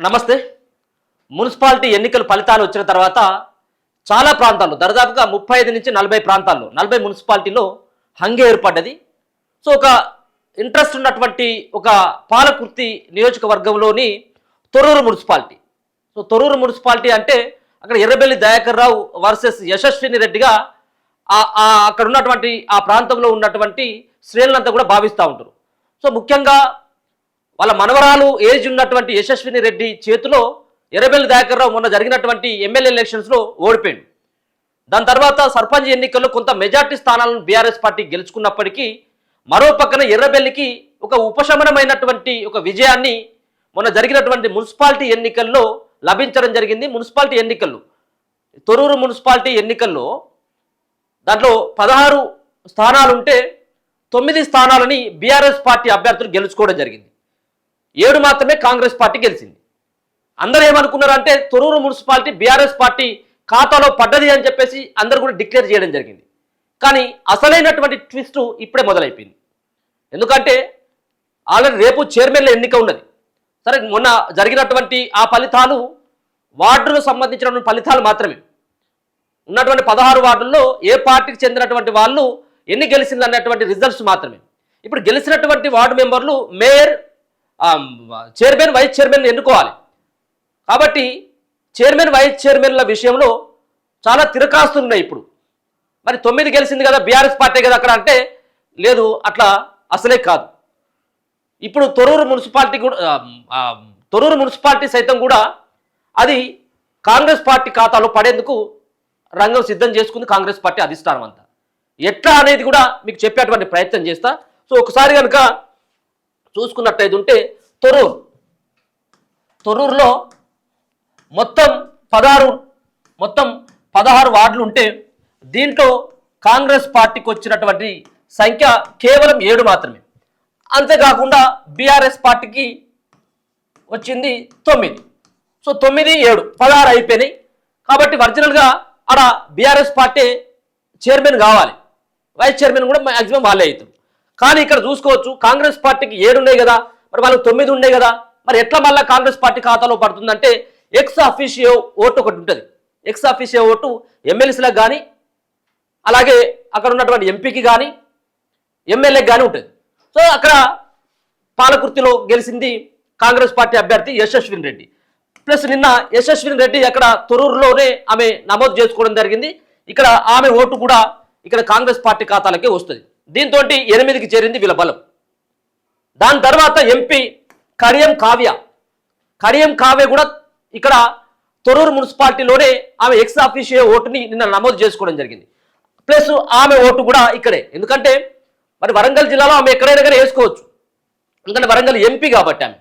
నమస్తే. మున్సిపాలిటీ ఎన్నికల ఫలితాలు వచ్చిన తర్వాత చాలా ప్రాంతాల్లో దాదాపుగా 35 నుంచి 40 ప్రాంతాల్లో 40 మున్సిపాలిటీలో హంగే ఏర్పడ్డది. సో ఒక ఇంట్రెస్ట్ ఉన్నటువంటి ఒక పాలకుర్తి నియోజకవర్గంలోని Thorrur municipality. So Thorrur municipality అంటే అక్కడ ఎర్రబెల్లి దయాకర్ రావు వర్సెస్ యశస్విని రెడ్డిగా అక్కడ ఉన్నటువంటి ఆ ప్రాంతంలో ఉన్నటువంటి శ్రేణులంతా కూడా భావిస్తూ ఉంటారు. సో ముఖ్యంగా వాళ్ళ మనవరాలు ఏజ్ ఉన్నటువంటి యశస్విని రెడ్డి చేతిలో ఎర్రబెల్లి దయాకర్ రావు మొన్న జరిగినటువంటి ఎమ్మెల్యే ఎలక్షన్స్లో ఓడిపోయాడు. దాని తర్వాత సర్పంచ్ ఎన్నికల్లో కొంత మెజార్టీ స్థానాలను బీఆర్ఎస్ పార్టీ గెలుచుకున్నప్పటికీ మరో పక్కన ఎర్రబెల్లికి ఒక ఉపశమనమైనటువంటి ఒక విజయాన్ని మొన్న జరిగినటువంటి మున్సిపాలిటీ ఎన్నికల్లో లభించడం జరిగింది. మున్సిపాలిటీ ఎన్నికల్లో తొర్రూరు మున్సిపాలిటీ ఎన్నికల్లో దాంట్లో 16 స్థానాలుంటే 9 స్థానాలని బీఆర్ఎస్ పార్టీ అభ్యర్థులు గెలుచుకోవడం జరిగింది. 7 మాత్రమే కాంగ్రెస్ పార్టీ గెలిచింది. అందరూ ఏమనుకున్నారంటే తొర్రూరు మున్సిపాలిటీ బీఆర్ఎస్ పార్టీ ఖాతాలో పడ్డది అని చెప్పేసి అందరూ కూడా డిక్లేర్ చేయడం జరిగింది. కానీ అసలైనటువంటి ట్విస్ట్ ఇప్పుడే మొదలైపోయింది. ఎందుకంటే ఆల్రెడీ రేపు చైర్మన్ల ఎన్నిక ఉన్నది. సరే, మొన్న జరిగినటువంటి ఆ ఫలితాలు వార్డులకు సంబంధించినటువంటి ఫలితాలు మాత్రమే. ఉన్నటువంటి 16 వార్డుల్లో ఏ పార్టీకి చెందినటువంటి వాళ్ళు ఎన్ని గెలిచింది అన్నటువంటి రిజల్ట్స్ మాత్రమే. ఇప్పుడు గెలిచినటువంటి వార్డు మెంబర్లు మేయర్, చైర్మన్, వైస్ చైర్మన్ ఎన్నుకోవాలి. కాబట్టి చైర్మన్, వైస్ చైర్మన్ల విషయంలో చాలా తిరకాస్తులు ఉన్నాయి. ఇప్పుడు మరి 9 గెలిచింది కదా బీఆర్ఎస్ పార్టీ కదా అక్కడ అంటే లేదు, అట్లా అసలే కాదు. ఇప్పుడు తొర్రూరు మున్సిపాలిటీ సైతం కూడా అది కాంగ్రెస్ పార్టీ ఖాతాలో పడేందుకు రంగం సిద్ధం చేసుకుంది కాంగ్రెస్ పార్టీ అధిష్టానం అంతా. ఎట్లా అనేది కూడా మీకు చెప్పేటువంటి ప్రయత్నం చేస్తా. సో ఒకసారి కనుక చూసుకున్నట్టయితే ఉంటే తొర్రూరులో మొత్తం 16 వార్డులు ఉంటే దీంట్లో కాంగ్రెస్ పార్టీకి వచ్చినటువంటి సంఖ్య కేవలం 7 మాత్రమే. అంతేకాకుండా బీఆర్ఎస్ పార్టీకి వచ్చింది 9. సో 9, 7, 16 అయిపోయినాయి. కాబట్టి ఒరిజినల్గా అక్కడ బీఆర్ఎస్ పార్టీ చైర్మన్ కావాలి, వైస్ చైర్మన్ కూడా మ్యాక్సిమం వాళ్ళే అవుతారు. కానీ ఇక్కడ చూసుకోవచ్చు కాంగ్రెస్ పార్టీకి 7 ఉన్నాయి కదా, మరి వాళ్ళకి 9 ఉన్నాయి కదా, మరి ఎట్లా మళ్ళీ కాంగ్రెస్ పార్టీ ఖాతాలో పడుతుందంటే ఎక్స్ అఫీషియో ఓటు ఒకటి ఉంటుంది. ఎక్స్ అఫీషియో ఓటు ఎమ్మెల్యేలకు కానీ అలాగే అక్కడ ఉన్నటువంటి ఎంపీకి కానీ ఎమ్మెల్యేకి కానీ ఉంటుంది. సో అక్కడ పాలకుర్తిలో గెలిచింది కాంగ్రెస్ పార్టీ అభ్యర్థి యశస్విని రెడ్డి. ప్లస్ నిన్న యశస్విని రెడ్డి అక్కడ తొర్రూరులోనే ఆమె నమోదు చేసుకోవడం జరిగింది. ఇక్కడ ఆమె ఓటు కూడా ఇక్కడ కాంగ్రెస్ పార్టీ ఖాతాలకే వస్తుంది. దీంతో 8కి చేరింది వీళ్ళ బలం. దాని తర్వాత ఎంపీ కడియం కావ్య కూడా ఇక్కడ తొర్రూరు మున్సిపాలిటీలోనే ఆమె ఎక్స్ ఆఫీషియో ఓటుని నిన్న నమోదు చేసుకోవడం జరిగింది. ప్లస్ ఆమె ఓటు కూడా ఇక్కడే. ఎందుకంటే మరి వరంగల్ జిల్లాలో ఆమె ఎక్కడైనా కానీ వేసుకోవచ్చు, ఎందుకంటే వరంగల్ ఎంపీ కాబట్టి ఆమె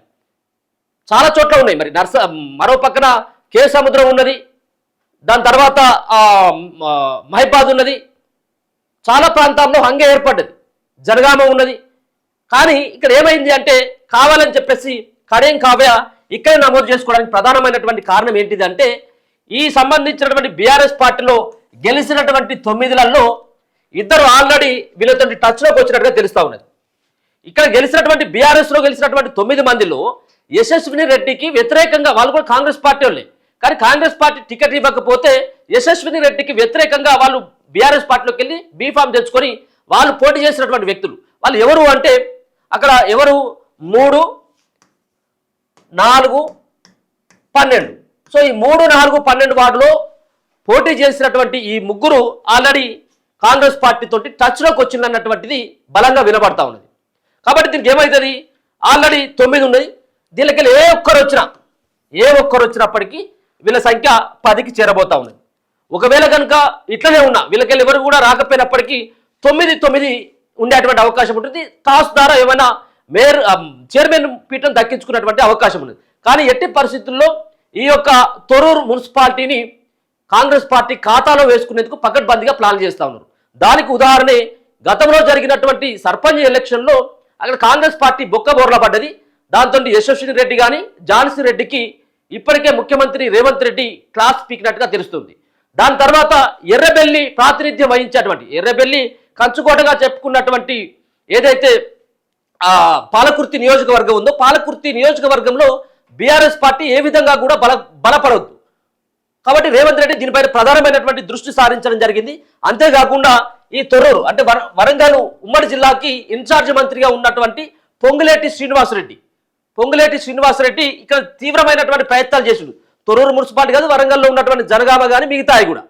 చాలా చోట్ల ఉన్నాయి. మరి మరో పక్కన కే సముద్రం ఉన్నది, దాని తర్వాత మహిబాద్ ఉన్నది, చాలా ప్రాంతాల్లో హంగే ఏర్పడ్డది, జనగామ ఉన్నది. కానీ ఇక్కడ ఏమైంది అంటే కావాలని చెప్పేసి కడియం కావ్య ఇక్కడే నమోదు చేసుకోవడానికి ప్రధానమైనటువంటి కారణం ఏంటిది అంటే ఈ సంబంధించినటువంటి బీఆర్ఎస్ పార్టీలో గెలిచినటువంటి 9లలో 2 ఆల్రెడీ వీళ్ళతో టచ్లోకి వచ్చినట్టుగా తెలుస్తూ ఉన్నది. ఇక్కడ గెలిచినటువంటి బీఆర్ఎస్లో గెలిచినటువంటి 9 మందిలో యశస్విని రెడ్డికి వ్యతిరేకంగా వాళ్ళు కూడా కాంగ్రెస్ పార్టీ వాళ్ళే. కానీ కాంగ్రెస్ పార్టీ టికెట్ ఇవ్వకపోతే యశస్విని రెడ్డికి వ్యతిరేకంగా వాళ్ళు బీఆర్ఎస్ పార్టీలోకి వెళ్ళి బీఫామ్ తెచ్చుకొని వాళ్ళు పోటీ చేసినటువంటి వ్యక్తులు. వాళ్ళు ఎవరు అంటే అక్కడ ఎవరు 3, 4, 12. సో ఈ 3, 4, 12 వార్డులో పోటీ చేసినటువంటి ఈ ముగ్గురు ఆల్రెడీ కాంగ్రెస్ పార్టీతో టచ్లోకి వచ్చిందన్నటువంటిది బలంగా వినబడతా ఉన్నది. కాబట్టి దీనికి ఏమవుతుంది, ఆల్రెడీ 9 ఉన్నాయి. దీనికి ఏ ఒక్కరు వచ్చినప్పటికీ వీళ్ళ సంఖ్య 10కి చేరబోతా ఉన్నది. ఒకవేళ కనుక ఇట్లనే ఉన్నా వీళ్ళకెళ్ళి ఎవరు కూడా రాకపోయినప్పటికీ 9 ఉండేటువంటి అవకాశం ఉంటుంది. టాస్ ద్వారా ఏమైనా చైర్మన్ పీఠం దక్కించుకున్నటువంటి అవకాశం ఉంది. కానీ ఎట్టి పరిస్థితుల్లో ఈ యొక్క తొర్రూరు మున్సిపాలిటీని కాంగ్రెస్ పార్టీ ఖాతాలో వేసుకునేందుకు పకడ్బందీగా ప్లాన్ చేస్తూ ఉన్నారు. దానికి ఉదాహరణే గతంలో జరిగినటువంటి సర్పంచ్ ఎలక్షన్లో అక్కడ కాంగ్రెస్ పార్టీ బొక్కబోర్ల పడ్డది. దాంతో యశస్విని రెడ్డి కానీ ఝాన్సీ రెడ్డికి ఇప్పటికే ముఖ్యమంత్రి రేవంత్ రెడ్డి క్లాస్ పీకినట్టుగా తెలుస్తుంది. దాని తర్వాత ఎర్రబెల్లి ప్రాతినిధ్యం వహించేటువంటి ఎర్రబెల్లి కంచుకోటగా చెప్పుకున్నటువంటి ఏదైతే పాలకుర్తి నియోజకవర్గం ఉందో పాలకుర్తి నియోజకవర్గంలో బీఆర్ఎస్ పార్టీ ఏ విధంగా కూడా బలపడవద్దు. కాబట్టి రేవంత్ రెడ్డి దీనిపైన ప్రధానమైనటువంటి దృష్టి సారించడం జరిగింది. అంతేకాకుండా ఈ తొర్రూరు అంటే వరంగల్ ఉమ్మడి జిల్లాకి ఇన్ఛార్జ్ మంత్రిగా ఉన్నటువంటి పొంగులేటి శ్రీనివాసరెడ్డి ఇక్కడ తీవ్రమైనటువంటి ప్రయత్నాలు చేసిండు. తొర్రూరు మున్సిపాలిటీ కాదు, వరంగల్లో ఉన్నటువంటి జనగామ కానీ మిగతాయి కూడా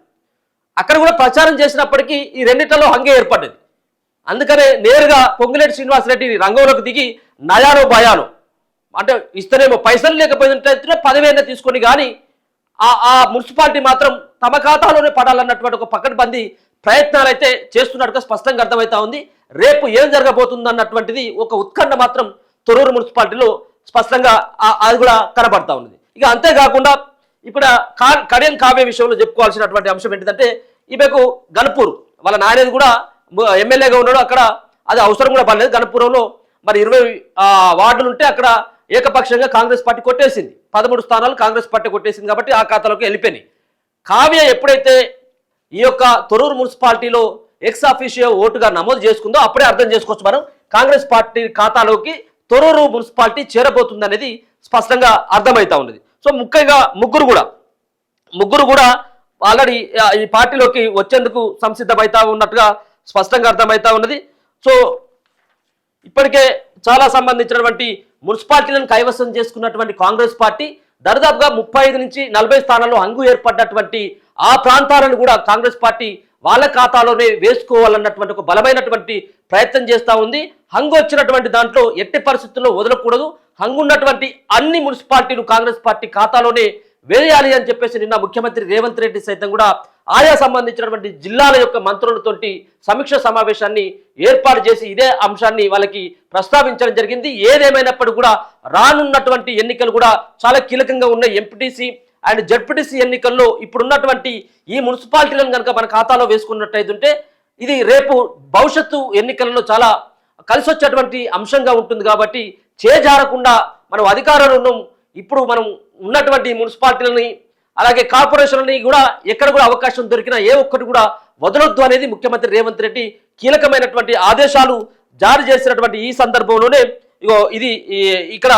అక్కడ కూడా ప్రచారం చేసినప్పటికీ ఈ రెండిట్లలో హంగే ఏర్పడ్డది. అందుకనే నేరుగా పొంగులేటి శ్రీనివాసరెడ్డి రంగంలోకి దిగి నయానో భయానో అంటే ఇస్తేనేమో పైసలు లేకపోయినట్లయితే 10,000 తీసుకొని కానీ ఆ మున్సిపాలిటీ మాత్రం తమ ఖాతాలోనే పడాలన్నటువంటి ఒక పకడ్బందీ ప్రయత్నాలు అయితే చేస్తున్నట్టుగా స్పష్టంగా అర్థమవుతా ఉంది. రేపు ఏం జరగబోతుంది అన్నటువంటిది ఒక ఉత్కంఠ మాత్రం తొర్రూరు మున్సిపాలిటీలో స్పష్టంగా అది కూడా కనబడతా ఉన్నది. ఇక అంతేకాకుండా ఇక్కడ కడియం కావ్య విషయంలో చెప్పుకోవాల్సినటువంటి అంశం ఏంటిదంటే ఈమెకు గణపూర్ వాళ్ళ నాయనది కూడా ఎమ్మెల్యేగా ఉన్నాడు. అక్కడ అది అవసరం కూడా పడలేదు. గణపురంలో మరి 20 వార్డులు ఉంటే అక్కడ ఏకపక్షంగా కాంగ్రెస్ పార్టీ కొట్టేసింది. 13 స్థానాలు కాంగ్రెస్ పార్టీ కొట్టేసింది కాబట్టి ఆ ఖాతాలోకి వెళ్ళిపోయినాయి. కావ్య ఎప్పుడైతే ఈ యొక్క తొర్రూరు మున్సిపాలిటీలో ఎక్స్ అఫీషియో ఓటుగా నమోదు చేసుకుందో అప్పుడే అర్థం చేసుకోవచ్చు మనం కాంగ్రెస్ పార్టీ ఖాతాలోకి తొర్రూరు మున్సిపాలిటీ చేరబోతుంది అనేది స్పష్టంగా అర్థమవుతా ఉన్నది. సో ముఖ్యంగా ముగ్గురు కూడా ఆల్రెడీ ఈ పార్టీలోకి వచ్చేందుకు సంసిద్ధమవుతా ఉన్నట్టుగా స్పష్టంగా అర్థమవుతా ఉన్నది. సో ఇప్పటికే చాలా సంబంధించినటువంటి మున్సిపాలిటీలను కైవసం చేసుకున్నటువంటి కాంగ్రెస్ పార్టీ దరిదాపుగా 35 నుంచి 40 స్థానాల్లో హంగు ఏర్పడ్డటువంటి ఆ ప్రాంతాలను కూడా కాంగ్రెస్ పార్టీ వాళ్ళ ఖాతాలోనే వేసుకోవాలన్నటువంటి ఒక బలమైనటువంటి ప్రయత్నం చేస్తూ ఉంది. హంగు వచ్చినటువంటి దాంట్లో ఎట్టి పరిస్థితుల్లో వదలకూడదు, హంగు ఉన్నటువంటి అన్ని మున్సిపాలిటీలు కాంగ్రెస్ పార్టీ ఖాతాలోనే వేయాలి అని చెప్పేసి నిన్న ముఖ్యమంత్రి రేవంత్ రెడ్డి సైతం కూడా ఆయా సంబంధించినటువంటి జిల్లాల యొక్క మంత్రులతోటి సమీక్ష సమావేశాన్ని ఏర్పాటు చేసి ఇదే అంశాన్ని వాళ్ళకి ప్రస్తావించడం జరిగింది. ఏదేమైనప్పటికీ కూడా రానున్నటువంటి ఎన్నికలు కూడా చాలా కీలకంగా ఉన్న ఎంపీటీసీ అండ్ జడ్పీటీసీ ఎన్నికల్లో ఇప్పుడున్నటువంటి ఈ మున్సిపాలిటీలను కనుక మన ఖాతాలో వేసుకున్నట్టయితే ఇది రేపు భవిష్యత్తు ఎన్నికలలో చాలా కలిసి వచ్చేటువంటి అంశంగా ఉంటుంది. కాబట్టి చేజారకుండా మనం అధికారంలో ఇప్పుడు మనం ఉన్నటువంటి మున్సిపాలిటీలని అలాగే కార్పొరేషన్లని కూడా ఎక్కడ కూడా అవకాశం దొరికినా ఏ ఒక్కటి కూడా వదలొద్దు అనేది ముఖ్యమంత్రి రేవంత్ రెడ్డి కీలకమైనటువంటి ఆదేశాలు జారీ చేసినటువంటి ఈ సందర్భంలోనే ఇగో ఇది ఇక్కడ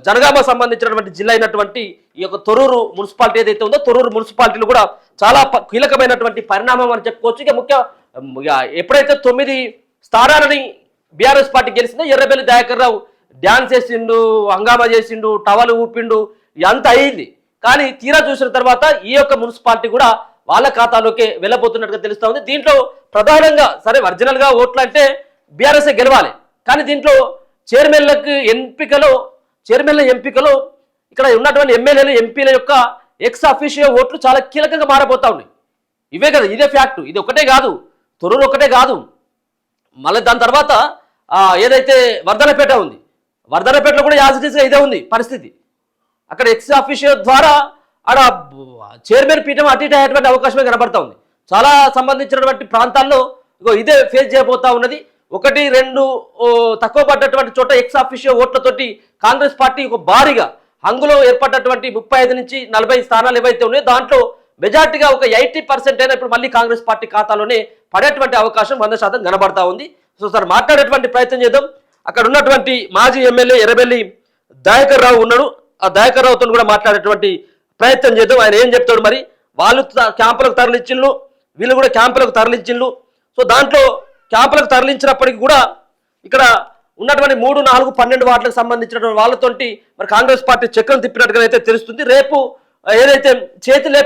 జనగామ సంబంధించినటువంటి జిల్లా అయినటువంటి ఈ యొక్క తొర్రూరు మున్సిపాలిటీ ఏదైతే ఉందో తొర్రూరు మున్సిపాలిటీలు కూడా చాలా కీలకమైనటువంటి పరిణామం అని చెప్పుకోవచ్చు. ఇక ఎప్పుడైతే 9 స్థానాలని బీఆర్ఎస్ పార్టీ గెలిచిందో ఎర్రబెల్లి దయాకర్ రావు డ్యాన్స్ చేసిండు, హంగామా చేసిండు, టవల్ ఊపిండు, ఎంత అయింది. కానీ తీరా చూసిన తర్వాత ఈ యొక్క మున్సిపాలిటీ కూడా వాళ్ళ ఖాతాలోకి వెళ్ళబోతున్నట్టుగా తెలుస్తా ఉంది. దీంట్లో ప్రధానంగా సరే ఒరిజినల్గా ఓట్లు అంటే బీఆర్ఎస్ఏ గెలవాలి, కానీ దీంట్లో చైర్మన్ల ఎంపికలో ఇక్కడ ఉన్నటువంటి ఎమ్మెల్యేలు ఎంపీల యొక్క ఎక్స్ అఫీషియో ఓట్లు చాలా కీలకంగా మారబోతా ఉన్నాయి. ఇవే కదా, ఇదే ఫ్యాక్టు. ఇది ఒకటే కాదు, తొర్రూరు ఒకటే కాదు, మళ్ళీ దాని తర్వాత ఏదైతే వర్ధనపేట ఉంది, వర్ధనపేటలో కూడా యాజిటీస్గా ఇదే ఉంది పరిస్థితి. అక్కడ ఎక్స్ అఫీషియో ద్వారా ఆడ చైర్మన్ పీఠం అటు ఇటు అయ్యేటువంటి అవకాశమే కనబడతా ఉంది. చాలా సంబంధించినటువంటి ప్రాంతాల్లో ఇదే ఫేస్ చేయబోతా ఉన్నది. 1, 2 తక్కువ పడ్డటువంటి చోట ఎక్స్ అఫీషియో ఓట్లతోటి కాంగ్రెస్ పార్టీ ఒక భారీగా హంగులో ఏర్పడ్డటువంటి 35 నుంచి 40 స్థానాలు ఏవైతే ఉన్నాయో దాంట్లో మెజార్టీగా ఒక 80% అయినా ఇప్పుడు మళ్ళీ కాంగ్రెస్ పార్టీ ఖాతాలోనే పడేటువంటి అవకాశం 100% కనబడతా ఉంది. సో సార్ మాట్లాడేటువంటి ప్రయత్నం చేద్దాం. అక్కడ ఉన్నటువంటి మాజీ ఎమ్మెల్యే ఎర్రబెల్లి దయాకర్ రావు ఉన్నాడు. ఆ దయాకర్ రావుతో కూడా మాట్లాడేటువంటి ప్రయత్నం చేద్దాం. ఆయన ఏం చెప్తాడు, మరి వాళ్ళు క్యాంపులకు తరలించిండ్రు, వీళ్ళు కూడా క్యాంపులకు తరలించిండ్రు. సో దాంట్లో క్యాంపులకు తరలించినప్పటికీ కూడా ఇక్కడ ఉన్నటువంటి 3, 4, 12 వార్డులకు సంబంధించినటువంటి వాళ్ళతోటి మరి కాంగ్రెస్ పార్టీ చక్రం తిప్పినట్టుగా అయితే తెలుస్తుంది. రేపు ఏదైతే చేతులు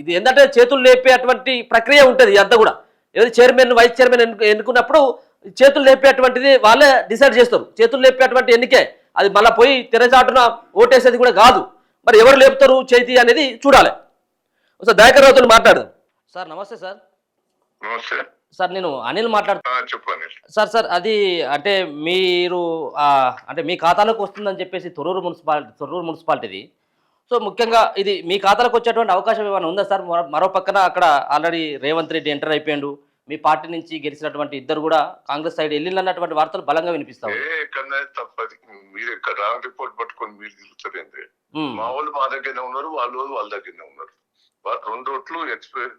ఇది ఏంటంటే చేతులు లేపేటువంటి ప్రక్రియ ఉంటుంది. అంతా కూడా ఏదో చైర్మన్ వైస్ చైర్మన్ ఎన్నుకున్నప్పుడు చేతులు లేపేటువంటిది వాళ్ళే డిసైడ్ చేస్తారు. చేతులు లేపేటువంటి ఎన్నికే, అది మళ్ళీ పోయి తెరచాటున ఓటేసేది కూడా కాదు. మరి ఎవరు లేపుతారు చేతి అనేది చూడాలి. సార్ దయాకర్ రావుతో మాట్లాడదాం. సార్ నమస్తే. సార్ నమస్తే సార్, నేను అనిల్ మాట్లాడుతున్నాను. చెప్పండి సార్ అది అంటే మీరు అంటే మీ ఖాతాలోకి వస్తుందని చెప్పేసి తొర్రూరు మున్సిపాలిటీది. సో ముఖ్యంగా ఇది మీ ఖాతాలోకి వచ్చేటువంటి అవకాశం ఏమైనా ఉందా సార్? మరో పక్కన అక్కడ ఆల్రెడీ రేవంత్ రెడ్డి ఎంటర్ అయిపోయాడు, మీ పార్టీ నుంచి గెలిచినటువంటి ఇద్దరు కూడా కాంగ్రెస్ సైడ్ వెళ్ళినటువంటి వార్తలు బలంగా వినిపిస్తాయి. తప్పది, మీరు ఇక్కడ రాంగ్ రిపోర్ట్ పట్టుకొని మీరు తిరుగుతారు. మా వాళ్ళు మా దగ్గరనే ఉన్నారు, వాళ్ళ దగ్గరనే ఉన్నారు. వాళ్ళు 2 ఓట్లు ఎక్స్పైర్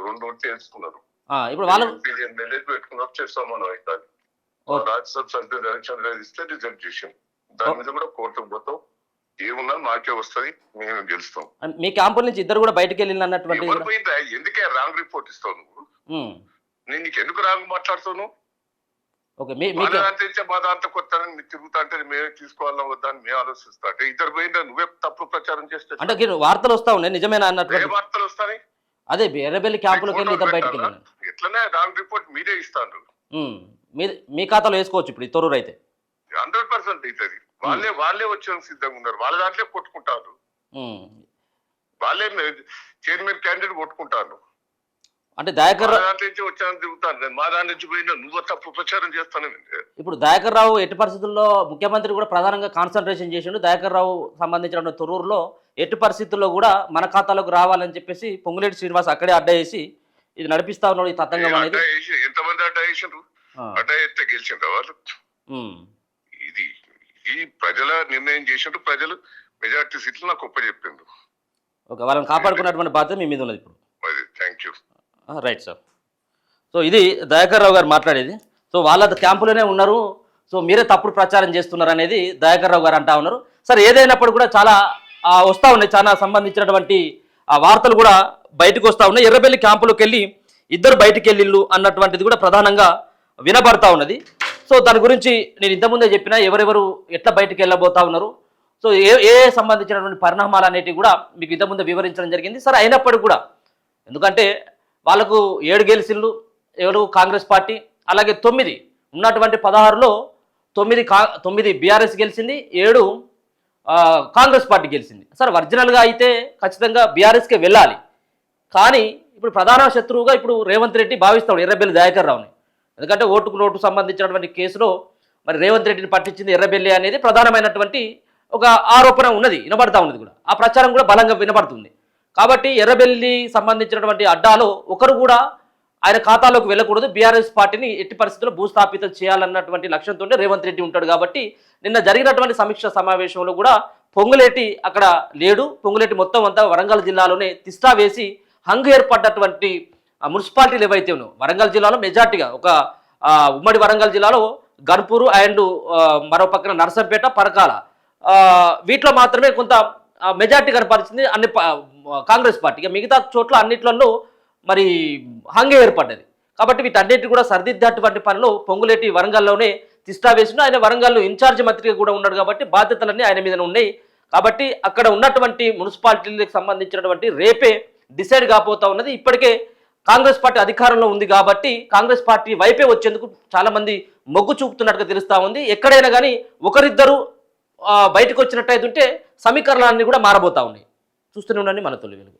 2 ఓట్లు వేసుకున్నారు. ఇప్పుడు వాళ్ళు పెట్టుకున్నారు, చేస్తాం మనం అయితే రాజ్యసభ సభ్యులు ఎలక్షన్ ఇస్తే రిజల్ట్ చేసాం. దాని మీద కూడా కోర్టుకు పోతాం. ఏమున్నా మాకే వస్తది, మేము గెలుస్తాం. మీ క్యాంపుల నుంచి ఇద్దరు కూడా బయటకు వెళ్ళిన అన్నటువంటి ఎవరు పోయిందా? ఎందుకే రాంగ్ రిపోర్ట్ ఇస్తావు నువ్వు? నేను నీకు ఎందుకు రాంగ్ మాట్లాడుతాను? ఓకే, మా దాంట్లో కొత్త తిరుగుతా అంటే మేమే తీసుకోవాలా వద్దా అని మేము ఆలోచిస్తా. అంటే ఇద్దరు పోయిందా? నువ్వే తప్పుడు ప్రచారం చేస్తే అంటే వార్తలు వస్తా ఉన్నాయి నిజమేనా అన్నట్టు? ఏ వార్తలు వస్తాయి? అదే ఎర్రబెల్లి క్యాంపులోకి వెళ్ళి ఇద్దరు బయటకు వెళ్ళాను. ఎట్లనే రాంగ్ రిపోర్ట్ మీరే ఇస్తాను. మీ ఖాతాలో వేసుకోవచ్చు ఇప్పుడు ఈ తొర్రూరు అయితే 100% అవుతుంది. వాళ్ళే వచ్చేందుకు సిద్ధంగా ఉన్నారు. వాళ్ళ దాంట్లో కొట్టుకుంటారు. వాళ్ళే చైర్మన్ క్యాండిడేట్ కొట్టుకుంటారు. అంటే దయాకర్ దాంట్లో నుంచి వచ్చాను తిరుగుతాను. మా దాని నుంచి పోయినా నువ్వు తప్పు ప్రచారం చేస్తాను. ఇప్పుడు దయాకర్ రావు ఎట్టి పరిస్థితుల్లో ముఖ్యమంత్రి కూడా ప్రధానంగా కాన్సన్ట్రేషన్ చేసిండు. దయాకర్ రావు సంబంధించిన తొర్రూరులో ఎట్టి పరిస్థితుల్లో కూడా మన ఖాతాలోకి రావాలని చెప్పేసి పొంగులేటి శ్రీనివాస్ అక్కడే అడ్డా వేసి ఇది నడిపిస్తా ఉన్నాడు. ఈ తతంగం అనేది ఎంతమంది అడ్డా వేసారు? అడ్డా వేస్తే గెలిచిండ్రు వాళ్ళు. ఇది ఈ ప్రజల నిర్ణయం చేసినట్టు ప్రజలు మెజారిటీ సీట్లు నాకు ఒప్ప చెప్పిండ్రు. ఓకే, వాళ్ళని కాపాడుకున్నటువంటి బాధ్యత మీ మీద ఉన్నది ఇప్పుడు. Thank you. Right sir. So ఇది దయాకర్ రావు గారు మాట్లాడేది. సో వాళ్ళ క్యాంపులోనే ఉన్నారు, సో మీరే తప్పుడు ప్రచారం చేస్తున్నారు అనేది దయాకర్ రావు గారు అంటా ఉన్నారు. సార్ ఏదైనప్పుడు కూడా చాలా వస్తూ ఉన్నాయి, చాలా సంబంధించినటువంటి వార్తలు కూడా బయటకు వస్తూ ఉన్నాయి. ఎర్రబెల్లి క్యాంపులోకి వెళ్ళి ఇద్దరు బయటికి వెళ్ళిళ్ళు అన్నటువంటిది కూడా ప్రధానంగా వినబడతా ఉన్నది. సో దాని గురించి నేను ఇంతకుముందే చెప్పిన ఎవరెవరు ఎట్లా బయటికి వెళ్ళబోతా ఉన్నారు, సో ఏ సంబంధించినటువంటి పరిణామాలు అనేటివి కూడా మీకు ఇంతకుముందే వివరించడం జరిగింది. సరే అయినప్పటికీ కూడా ఎందుకంటే వాళ్ళకు 7 గెలిచిళ్ళు, 7 కాంగ్రెస్ పార్టీ, అలాగే 9 ఉన్నటువంటి 16లో 9 బీఆర్ఎస్ గెలిచింది, 7 కాంగ్రెస్ పార్టీ గెలిచింది. సరే ఒరిజినల్గా అయితే ఖచ్చితంగా బీఆర్ఎస్కే వెళ్ళాలి. కానీ ఇప్పుడు ప్రధాన శత్రువుగా ఇప్పుడు రేవంత్ రెడ్డి భావిస్తాడు ఎర్రబెల్లి దయాకర్ రావుని. ఎందుకంటే ఓటుకు నోటు సంబంధించినటువంటి కేసులో మరి రేవంత్ రెడ్డిని పట్టించింది ఎర్రబెల్లి అనేది ప్రధానమైనటువంటి ఒక ఆరోపణ ఉన్నది, వినబడతా ఉన్నది కూడా. ఆ ప్రచారం కూడా బలంగా వినబడుతుంది. కాబట్టి ఎర్రబెల్లి సంబంధించినటువంటి అడ్డాలో ఒకరు కూడా ఆయన ఖాతాలోకి వెళ్ళకూడదు, బీఆర్ఎస్ పార్టీని ఎట్టి పరిస్థితుల్లో భూస్థాపితం చేయాలన్నటువంటి లక్ష్యంతో రేవంత్ రెడ్డి ఉంటాడు. కాబట్టి నిన్న జరిగినటువంటి సమీక్ష సమావేశంలో కూడా పొంగులేటి అక్కడ లేడు. పొంగులేటి మొత్తం అంతా వరంగల్ జిల్లాలోనే తిష్టా వేసి హంగు ఏర్పడ్డటువంటి మున్సిపాలిటీలు ఏవైతే ఉన్నాయో వరంగల్ జిల్లాలో మెజార్టీగా ఒక ఉమ్మడి వరంగల్ జిల్లాలో గన్పూరు అండ్ మరో పక్కన నర్సంపేట, పరకాల వీటిలో మాత్రమే కొంత మెజార్టీ కనపరిచింది అన్ని కాంగ్రెస్ పార్టీగా. మిగతా చోట్ల అన్నిట్లలో మరి హంగే ఏర్పడ్డది. కాబట్టి వీటన్నిటి కూడా సరిదిద్దేటువంటి పనిలో పొంగులేటి వరంగల్లోనే తిష్టా వేసిన ఆయన వరంగల్లో ఇన్ఛార్జ్ మంత్రిగా కూడా ఉన్నాడు. కాబట్టి బాధ్యతలన్నీ ఆయన మీద ఉన్నాయి. కాబట్టి అక్కడ ఉన్నటువంటి మున్సిపాలిటీలకు సంబంధించినటువంటి రేపే డిసైడ్ కాబోతా ఉన్నది. ఇప్పటికే కాంగ్రెస్ పార్టీ అధికారంలో ఉంది కాబట్టి కాంగ్రెస్ పార్టీ వైపే వచ్చేందుకు చాలామంది మొగ్గు చూపుతున్నట్టుగా తెలుస్తూ ఉంది. ఎక్కడైనా కానీ ఒకరిద్దరు బయటకు వచ్చినట్టయితే సమీకరణాన్ని కూడా మారబోతా ఉన్నాయి. చూస్తూనే ఉండండి మన తొలి వెలుగు.